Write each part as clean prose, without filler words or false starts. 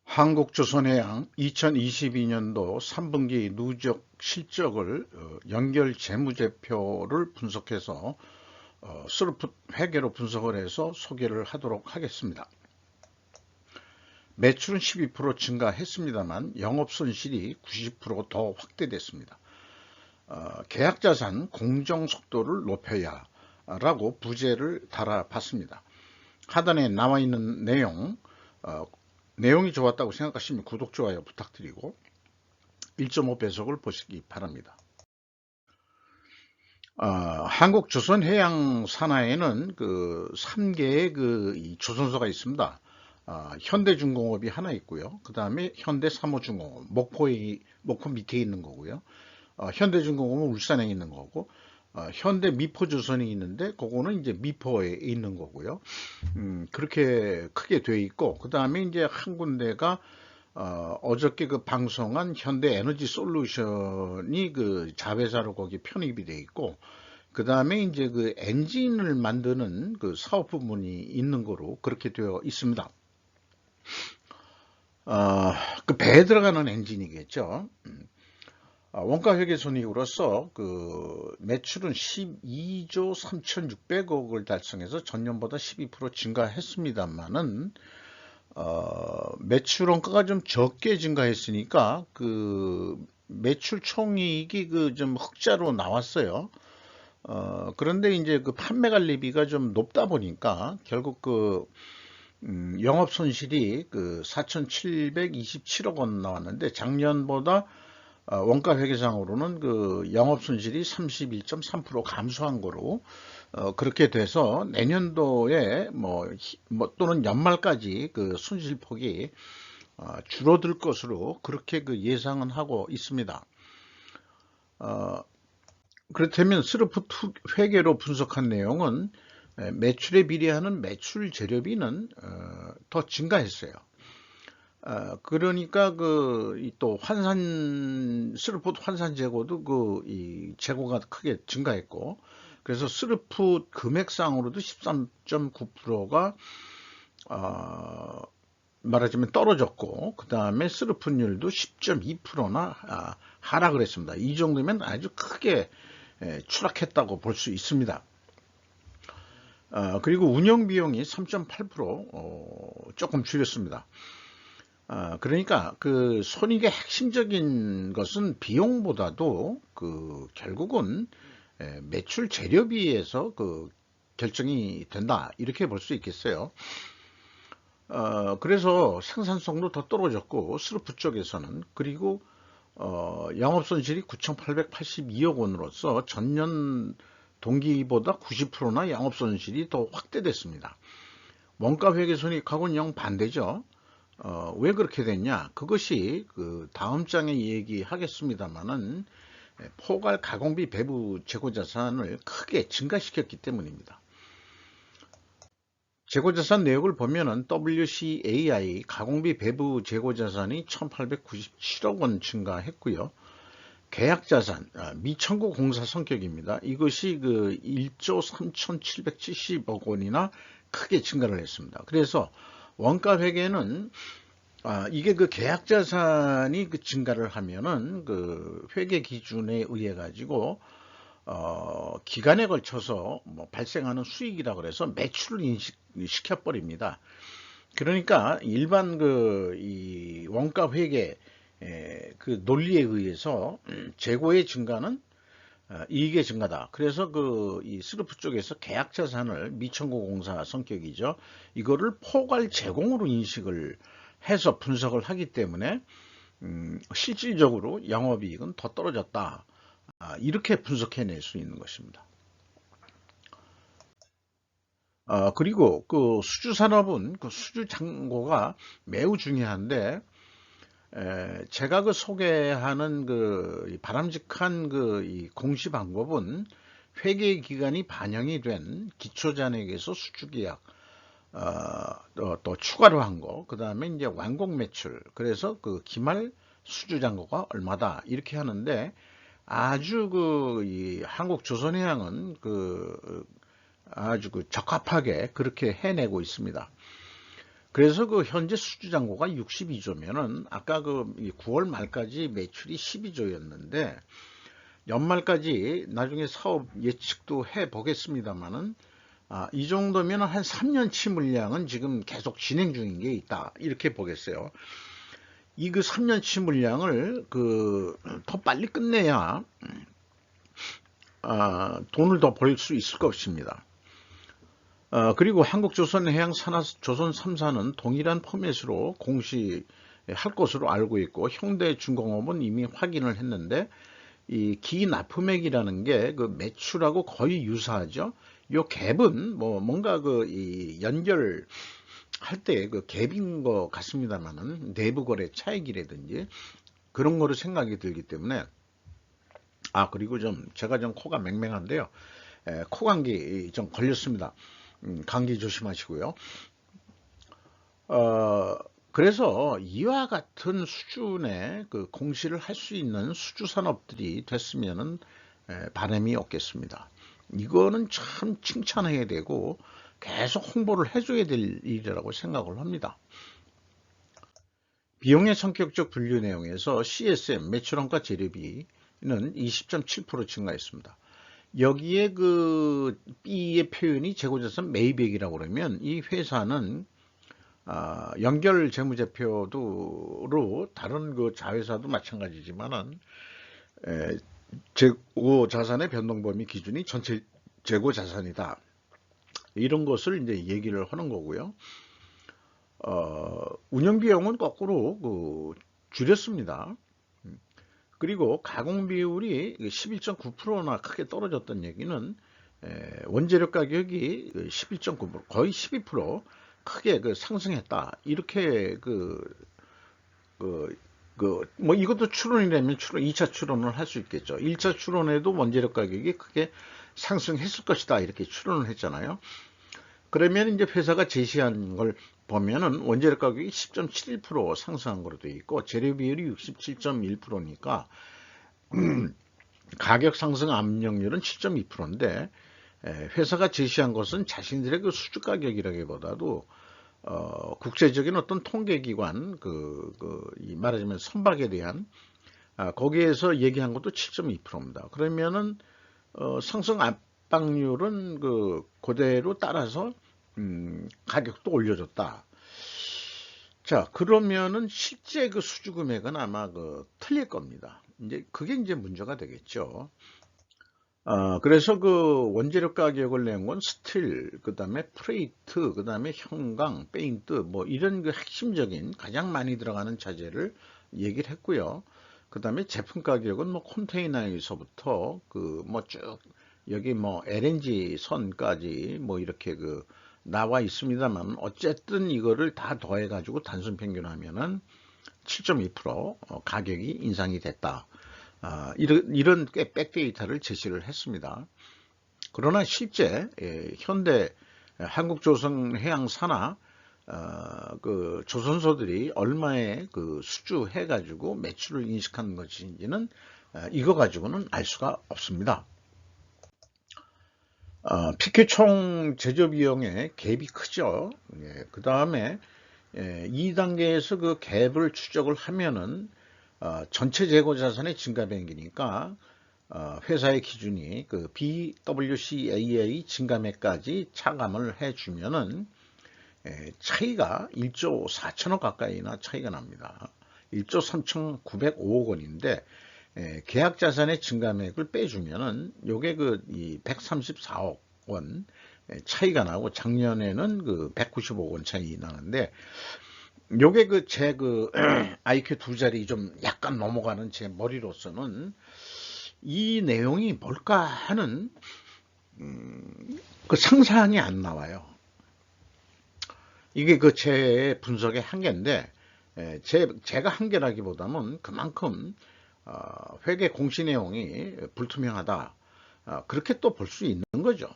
한국조선해양 2022년도 3분기 누적 실적을 연결 재무제표를 분석해서 스루풋 회계로 분석을 해서 소개를 하도록 하겠습니다. 매출은 12% 증가했습니다만 영업손실이 90%더 확대됐습니다. 계약자산 공정속도를 높여야 라고 부제를 달아봤습니다. 하단에 나와 있는 내용이 좋았다고 생각하시면 구독, 좋아요 부탁드리고 1.5배속을 보시기 바랍니다. 한국조선해양 산하에는 3개의 이 조선소가 있습니다. 현대중공업이 하나 있고요. 그 다음에 현대사무중공업, 목포 밑에 있는 거고요. 현대중공업은 울산에 있는 거고, 현대미포조선이 있는데 그거는 이제 미포에 있는 거고요. 그렇게 크게 돼 있고, 그 다음에 이제 한 군데가 어저께 방송한 현대에너지솔루션이 자회사로 거기 편입이 돼 있고, 그 다음에 이제 엔진을 만드는 사업 부문이 있는 거로 그렇게 되어 있습니다. 배에 들어가는 엔진이겠죠. 원가회계손익으로서 매출은 12조 3,600억을 달성해서 전년보다 12% 증가했습니다만은 매출 원가가 좀 적게 증가했으니까 매출 총이익이 좀 흑자로 나왔어요. 그런데 이제 판매 관리비가 좀 높다 보니까 결국 영업 손실이 4,727억 원 나왔는데 작년보다 원가 회계상으로는 영업 손실이 31.3% 감소한 거로 그렇게 돼서 내년도에 또는 연말까지 손실폭이 줄어들 것으로 그렇게 예상은 하고 있습니다. 그렇다면 스루풋 회계로 분석한 내용은 매출에 비례하는 매출 재료비는 더 증가했어요. 그러니까 또 스루풋 환산 재고도 이 재고가 크게 증가했고, 그래서 스루풋 금액상으로도 13.9%가 말하자면 떨어졌고, 그 다음에 스루풋율도 10.2%나 하락을 했습니다. 이 정도면 아주 크게 추락했다고 볼 수 있습니다. 그리고 운영비용이 3.8% 조금 줄였습니다. 그러니까 손익의 핵심적인 것은 비용보다도 결국은 매출 재료비에서 결정이 된다, 이렇게 볼 수 있겠어요. 그래서 생산성도 더 떨어졌고 스루풋 쪽에서는, 그리고 영업손실이 9,882억 원으로서 전년 동기보다 90%나 영업손실이 더 확대됐습니다. 원가회계손익하고는 영반대죠. 왜 그렇게 됐냐? 그것이 다음 장에 얘기하겠습니다만은 포괄 가공비 배부 재고자산을 크게 증가시켰기 때문입니다. 재고자산 내역을 보면은 WCAI 가공비 배부 재고자산이 1,897억 원 증가했고요. 계약자산, 미청구 공사 성격입니다. 이것이 1조 3,770억 원이나 크게 증가를 했습니다. 그래서 원가회계는 이게 계약자산이 증가를 하면은 회계 기준에 의해 가지고 기간에 걸쳐서 발생하는 수익이라고 그래서 매출을 인식시켜 버립니다. 그러니까 일반 이 원가 회계 논리에 의해서 재고의 증가는 이익의 증가다. 그래서 이 스루프 쪽에서 계약 자산을 미청구 공사 성격이죠. 이거를 포괄 제공으로 인식을 해서 분석을 하기 때문에 실질적으로 영업이익은 더 떨어졌다. 이렇게 분석해낼 수 있는 것입니다. 그리고 수주산업은 수주장고가 매우 중요한데, 제가 소개하는 바람직한 이 공시 방법은 회계 기간이 반영이 된 기초잔액에서 수주계약 또 추가로 한 거, 그 다음에 이제 완공 매출, 그래서 기말 수주잔고가 얼마다 이렇게 하는데, 아주 이 한국조선해양은 아주 적합하게 그렇게 해내고 있습니다. 그래서 그 현재 수주잔고가 62조면은 아까 그 9월 말까지 매출이 12조였는데 연말까지 나중에 사업 예측도 해 보겠습니다만은 이 정도면 한 3년치 물량은 지금 계속 진행 중인 게 있다 이렇게 보겠어요. 이 그 3년치 물량을 더 빨리 끝내야 돈을 더 벌 수 있을 것입니다. 그리고 한국조선해양산하조선 3사는 동일한 포맷으로 공시할 것으로 알고 있고 현대중공업은 이미 확인을 했는데 이 기납품액이라는 게 그 매출하고 거의 유사하죠. 요 갭은 뭔가 이 연결할 때 그 갭인 것 같습니다만은 내부 거래 차익이라든지 그런 거로 생각이 들기 때문에 그리고 제가 코가 맹맹한데요. 코감기 좀 걸렸습니다. 감기 조심하시고요. 그래서 이와 같은 수준의 그 공시를 할 수 있는 수주 산업들이 됐으면은 바람이 없겠습니다. 이거는 참 칭찬해야 되고 계속 홍보를 해줘야 될 일이라고 생각을 합니다. 비용의 성격적 분류 내용에서 CSM 매출원가 재료비는 20.7% 증가했습니다. 여기에 그 B의 표현이 재고자산 매입액이라고 그러면 이 회사는 연결 재무제표로 다른 그 자회사도 마찬가지지만은 재고 자산의 변동 범위 기준이 전체 재고 자산이다. 이런 것을 이제 얘기를 하는 거고요. 운영 비용은 거꾸로 줄였습니다. 그리고 가공 비율이 11.9%나 크게 떨어졌던 얘기는 원재료 가격이 11.9% 거의 12% 크게 상승했다. 이렇게 이것도 추론이라면 2차 추론을 할 수 있겠죠. 1차 추론에도 원재료 가격이 크게 상승했을 것이다. 이렇게 추론을 했잖아요. 그러면 이제 회사가 제시한 걸 보면은 원재료 가격이 10.71% 상승한 거로 되어 있고 재료 비율이 67.1%니까 가격 상승 압력률은 7.2%인데 회사가 제시한 것은 자신들의 그 수주 가격이라기보다도 국제적인 어떤 통계기관 말하자면 선박에 대한 거기에서 얘기한 것도 7.2%입니다. 그러면은 상승 압박률은 그대로 따라서 가격도 올려줬다. 자, 그러면은 실제 그 수주 금액은 아마 틀릴 겁니다. 그게 이제 문제가 되겠죠. 그래서 그 원재료 가격을 낸 건 스틸, 그 다음에 프레이트, 그 다음에 형광, 페인트, 이런 그 핵심적인 가장 많이 들어가는 자재를 얘기를 했고요. 그 다음에 제품 가격은 컨테이너에서부터 쭉 여기 LNG 선까지 이렇게 나와 있습니다만 어쨌든 이거를 다 더해 가지고 단순 평균하면은 7.2% 가격이 인상이 됐다. 이런 꽤 백데이터를 제시를 했습니다. 그러나 실제 현대 한국조선해양사나 그 조선소들이 얼마의 수주해 가지고 매출을 인식하는 것인지는 이거 가지고는 알 수가 없습니다. PQ 총 제조 비용의 갭이 크죠. 그 다음에 2단계에서 그 갭을 추적을 하면은 전체 재고 자산의 증가액이니까 회사의 기준이 그 BWCAA 증가액까지 차감을 해주면은 차이가 1조 4천억 가까이나 차이가 납니다. 1조 3,905억 원인데 계약 자산의 증가액을 빼주면은 요게 134억 원 차이가 나고 작년에는 195억 원 차이 나는데 요게 제 IQ 두 자리 좀 약간 넘어가는 제 머리로서는 이 내용이 뭘까 하는 상상이 안 나와요. 이게 제 분석의 한계인데 제가 한계라기보다는 그만큼 회계 공시 내용이 불투명하다. 그렇게 또 볼 수 있는 거죠.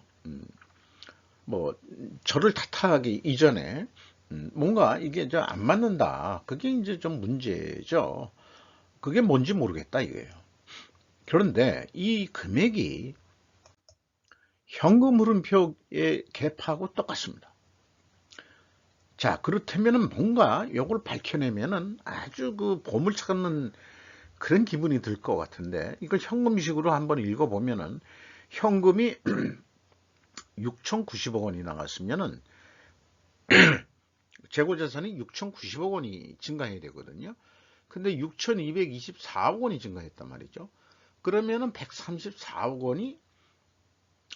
저를 탓하기 이전에 뭔가 이게 안 맞는다. 그게 이제 좀 문제죠. 그게 뭔지 모르겠다 이거예요. 그런데 이 금액이 현금 흐름표의 갭하고 똑같습니다. 자, 그렇다면은 뭔가 요걸 밝혀내면은 아주 그 보물 찾는 그런 기분이 들 것 같은데, 이걸 현금식으로 한번 읽어보면은 현금이 6,090억 원이 나갔으면은 재고자산이 6,090억 원이 증가해야 되거든요. 근데 6,224억 원이 증가했단 말이죠. 그러면은 134억 원이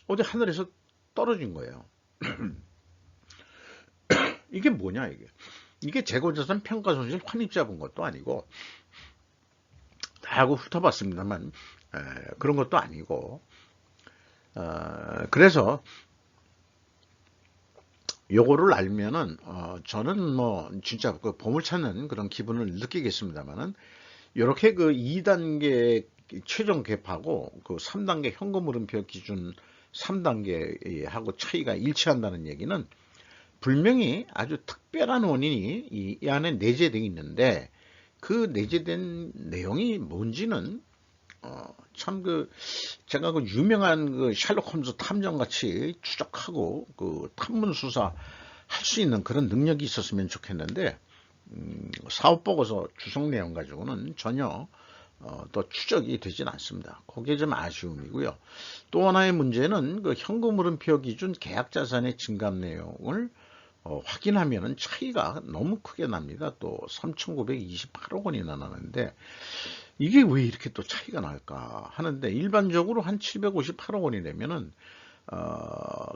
어디 하늘에서 떨어진 거예요. 이게 뭐냐, 이게 재고자산 평가손실 환입 잡은 것도 아니고, 다 하고 훑어봤습니다만, 그런 것도 아니고, 그래서 요거를 알면은 저는 뭐 진짜 그 보물 찾는 그런 기분을 느끼겠습니다만은, 이렇게 그 2단계 최종 갭하고 그 3단계 현금 흐름표 기준 3단계하고 차이가 일치한다는 얘기는 분명히 아주 특별한 원인이 이 안에 내재되어 있는데, 그 내재된 내용이 뭔지는 참 제가 그 유명한 그 셜록 홈즈 탐정같이 추적하고 그 탐문 수사 할 수 있는 그런 능력이 있었으면 좋겠는데, 사업 보고서 주석 내용 가지고는 전혀 또 추적이 되진 않습니다. 그게 좀 아쉬움이고요. 또 하나의 문제는 그 현금 흐름표 기준 계약 자산의 증감 내용을 확인하면은 차이가 너무 크게 납니다. 또 3,928억 원이나 나는데, 이게 왜 이렇게 또 차이가 날까 하는데, 일반적으로 한 758억 원이 되면은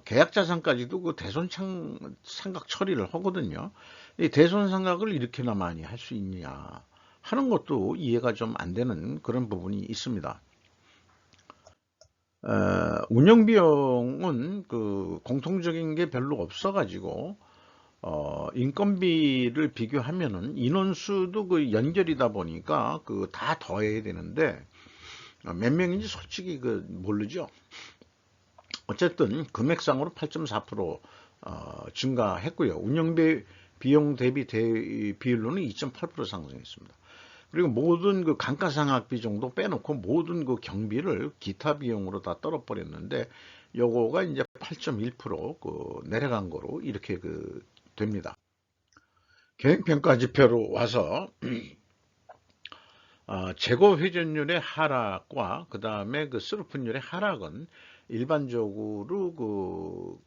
계약 자산까지도 그 대손상각 처리를 하거든요. 이 대손상각을 이렇게나 많이 할 수 있냐 하는 것도 이해가 좀 안 되는 그런 부분이 있습니다. 운영 비용은 그 공통적인 게 별로 없어가지고 인건비를 비교하면은 인원수도 그 연결이다 보니까 그 다 더해야 되는데, 몇 명인지 솔직히 그 모르죠. 어쨌든 금액상으로 8.4% 증가했고요. 운영비 비용 대비 비율로는 2.8% 상승했습니다. 그리고 모든 그 감가상각비 정도 빼놓고 모든 그 경비를 기타 비용으로 다 떨어버렸는데, 요거가 이제 8.1% 내려간 거로 이렇게 됩니다. 경영평가 지표로 와서 재고 회전율의 하락과 그 다음에 그 스루픈율의 하락은 일반적으로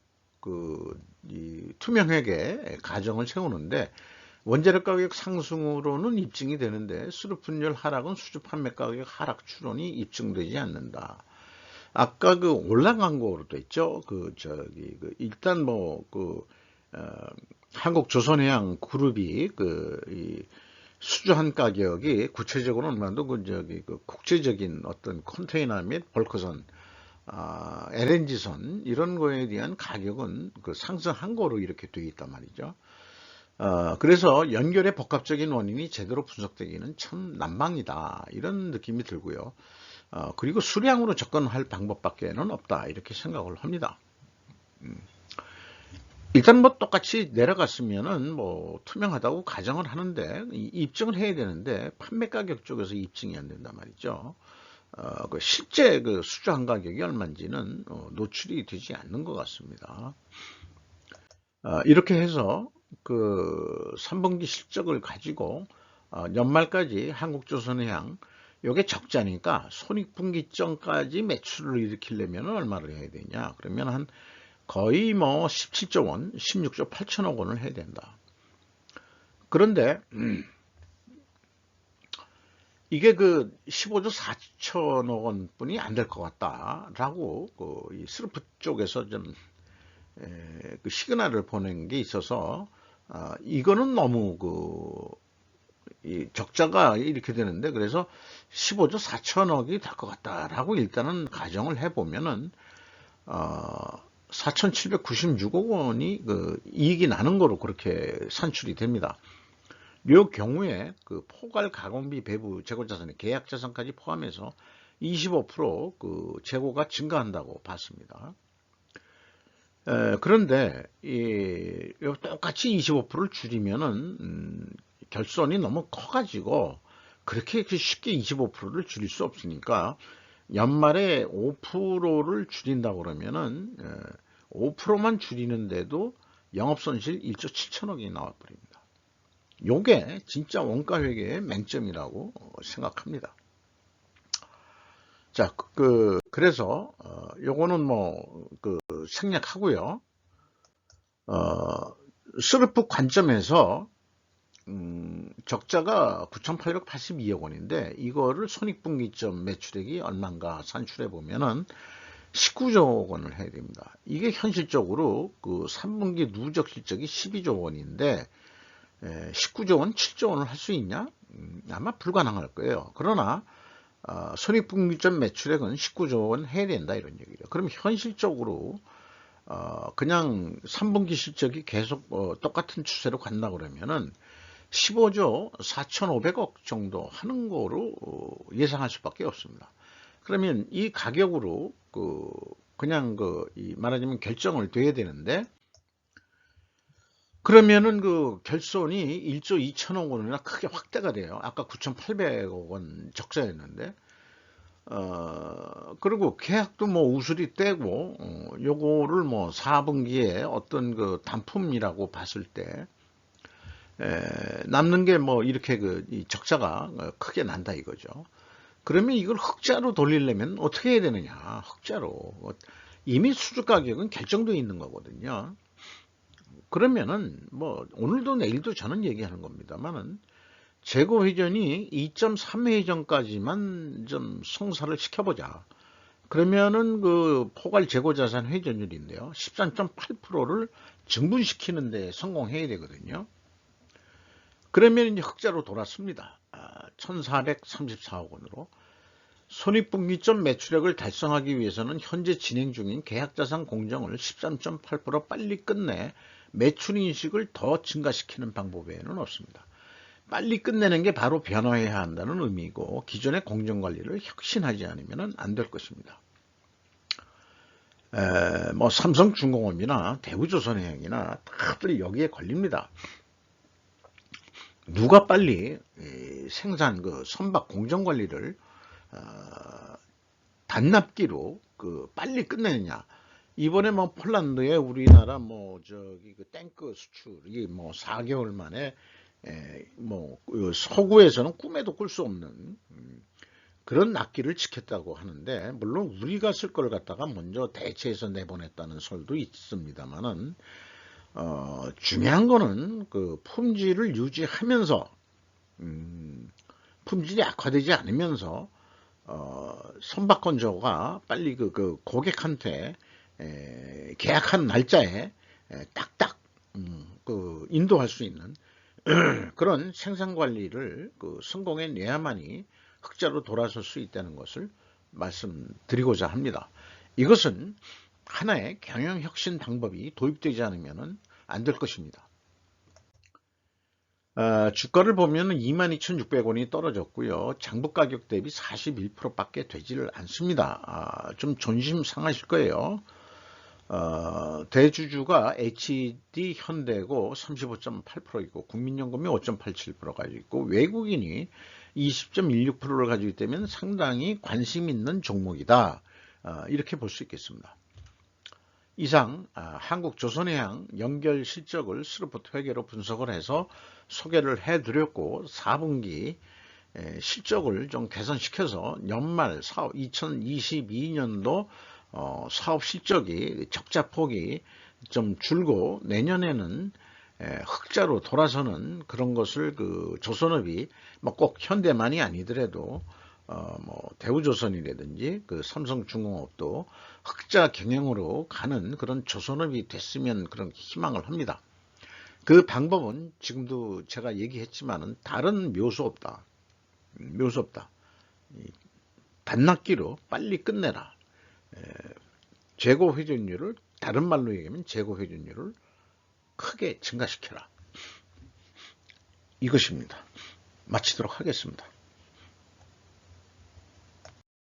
이 투명회계 가정을 세우는데, 원재료 가격 상승으로는 입증이 되는데 스루픈율 하락은 수주 판매 가격 하락 추론이 입증되지 않는다. 아까 그 올라간 거로 돼 있죠. 일단 한국조선해양 그룹이 이 수주한 가격이 구체적으로 얼마도 국제적인 어떤 컨테이너 및 벌크선, LNG선 이런 거에 대한 가격은 상승한 거로 이렇게 되어 있단 말이죠. 그래서 연결의 복합적인 원인이 제대로 분석되기는 참 난망이다, 이런 느낌이 들고요. 그리고 수량으로 접근할 방법밖에는 없다, 이렇게 생각을 합니다. 일단 뭐 똑같이 내려갔으면은 뭐 투명하다고 가정을 하는데, 입증을 해야 되는데 판매 가격 쪽에서 입증이 안 된단 말이죠. 실제 그 수주한 가격이 얼마인지는 노출이 되지 않는 것 같습니다. 이렇게 해서 그 3분기 실적을 가지고 연말까지 한국조선해양 요게 적자니까 손익분기점까지 매출을 일으키려면 얼마를 해야 되냐, 그러면 한 거의 뭐 17조 원, 16조 8천억 원을 해야 된다. 그런데 이게 그 15조 4천억 원 뿐이 안 될 것 같다라고 이 스루프 쪽에서 좀 그 시그널을 보낸 게 있어서, 이거는 너무 이 적자가 이렇게 되는데, 그래서 15조 4천억이 될 것 같다라고 일단은 가정을 해보면은 4,796억 원이 이익이 나는 거로 그렇게 산출이 됩니다. 이 경우에 그 포괄 가공비 배부 재고자산의 계약자산까지 포함해서 25% 재고가 증가한다고 봤습니다. 그런데 똑같이 25%를 줄이면은 결손이 너무 커가지고 그렇게 쉽게 25%를 줄일 수 없으니까, 연말에 5%를 줄인다고 그러면은 5%만 줄이는데도 영업손실 1조 7천억이 나와버립니다. 요게 진짜 원가회계의 맹점이라고 생각합니다. 자, 그래서 요거는 생략하고요. 스르프 관점에서 적자가 9,882억 원인데 이거를 손익분기점 매출액이 얼마인가 산출해 보면은 19조 원을 해야 됩니다. 이게 현실적으로 3분기 누적 실적이 12조 원인데 19조 원, 7조 원을 할 수 있냐? 아마 불가능할 거예요. 그러나 손익분기점 매출액은 19조 원 해야 된다 이런 얘기죠. 그럼 현실적으로 그냥 3분기 실적이 계속 똑같은 추세로 간다 그러면은 15조 4,500억 정도 하는 거로 예상할 수밖에 없습니다. 그러면 이 가격으로 그냥 말하자면 결정을 돼야 되는데 그러면은 결손이 1조 2천억 원이나 크게 확대가 돼요. 아까 9,800억 원 적자였는데 그리고 계약도 우수리 떼고 요거를 4분기에 어떤 단품이라고 봤을 때 남는 게 이렇게 이 적자가 크게 난다 이거죠. 그러면 이걸 흑자로 돌리려면 어떻게 해야 되느냐? 흑자로 이미 수주 가격은 결정되어 있는 거거든요. 그러면은 오늘도 내일도 저는 얘기하는 겁니다만은 재고 회전이 2.3회전까지만 좀 성사를 시켜보자. 그러면은 포괄 재고 자산 회전율인데요. 13.8%를 증분시키는 데 성공해야 되거든요. 그러면 이제 흑자로 돌았습니다. 1,434억 원으로. 손익분기점 매출액을 달성하기 위해서는 현재 진행 중인 계약자산 공정을 13.8% 빨리 끝내 매출 인식을 더 증가시키는 방법 외에는 없습니다. 빨리 끝내는 게 바로 변화해야 한다는 의미이고 기존의 공정관리를 혁신하지 않으면 안 될 것입니다. 삼성중공업이나 대우조선해양이나 다들 여기에 걸립니다. 누가 빨리 생산 선박 공정관리를 단납기로 빨리 끝내느냐. 이번에 폴란드에 우리나라 탱크 수출이 4개월 만에 서구에서는 꿈에도 꿀 수 없는 그런 납기를 지켰다고 하는데 물론 우리가 쓸 걸 갖다가 먼저 대체해서 내보냈다는 설도 있습니다만은 중요한 거는 품질을 유지하면서 품질이 악화되지 않으면서 선박 건조가 빨리 고객한테 계약한 날짜에 딱딱 인도할 수 있는 그런 생산관리를 성공해 내야만이 흑자로 돌아설 수 있다는 것을 말씀드리고자 합니다. 이것은 하나의 경영혁신 방법이 도입되지 않으면 안 될 것입니다. 주가를 보면 22,600원이 떨어졌고요. 장부가격 대비 41%밖에 되지를 않습니다. 좀 존심 상하실 거예요. 대주주가 HD 현대고 35.8%이고 국민연금이 5.87% 가지고 있고 외국인이 20.16%를 가지고 있다면 상당히 관심 있는 종목이다. 이렇게 볼 수 있겠습니다. 이상 한국조선해양 연결 실적을 스루포트 회계로 분석을 해서 소개를 해드렸고 4분기 실적을 좀 개선시켜서 연말 2022년도 사업 실적이 적자폭이 좀 줄고 내년에는 흑자로 돌아서는 그런 것을 조선업이 꼭 현대만이 아니더라도 대우조선이라든지 삼성중공업도 흑자 경영으로 가는 그런 조선업이 됐으면 그런 희망을 합니다. 그 방법은 지금도 제가 얘기했지만은 다른 묘수 없다. 묘수 없다. 단납기로 빨리 끝내라. 재고 회전율을 다른 말로 얘기하면 재고 회전율을 크게 증가시켜라. 이것입니다. 마치도록 하겠습니다.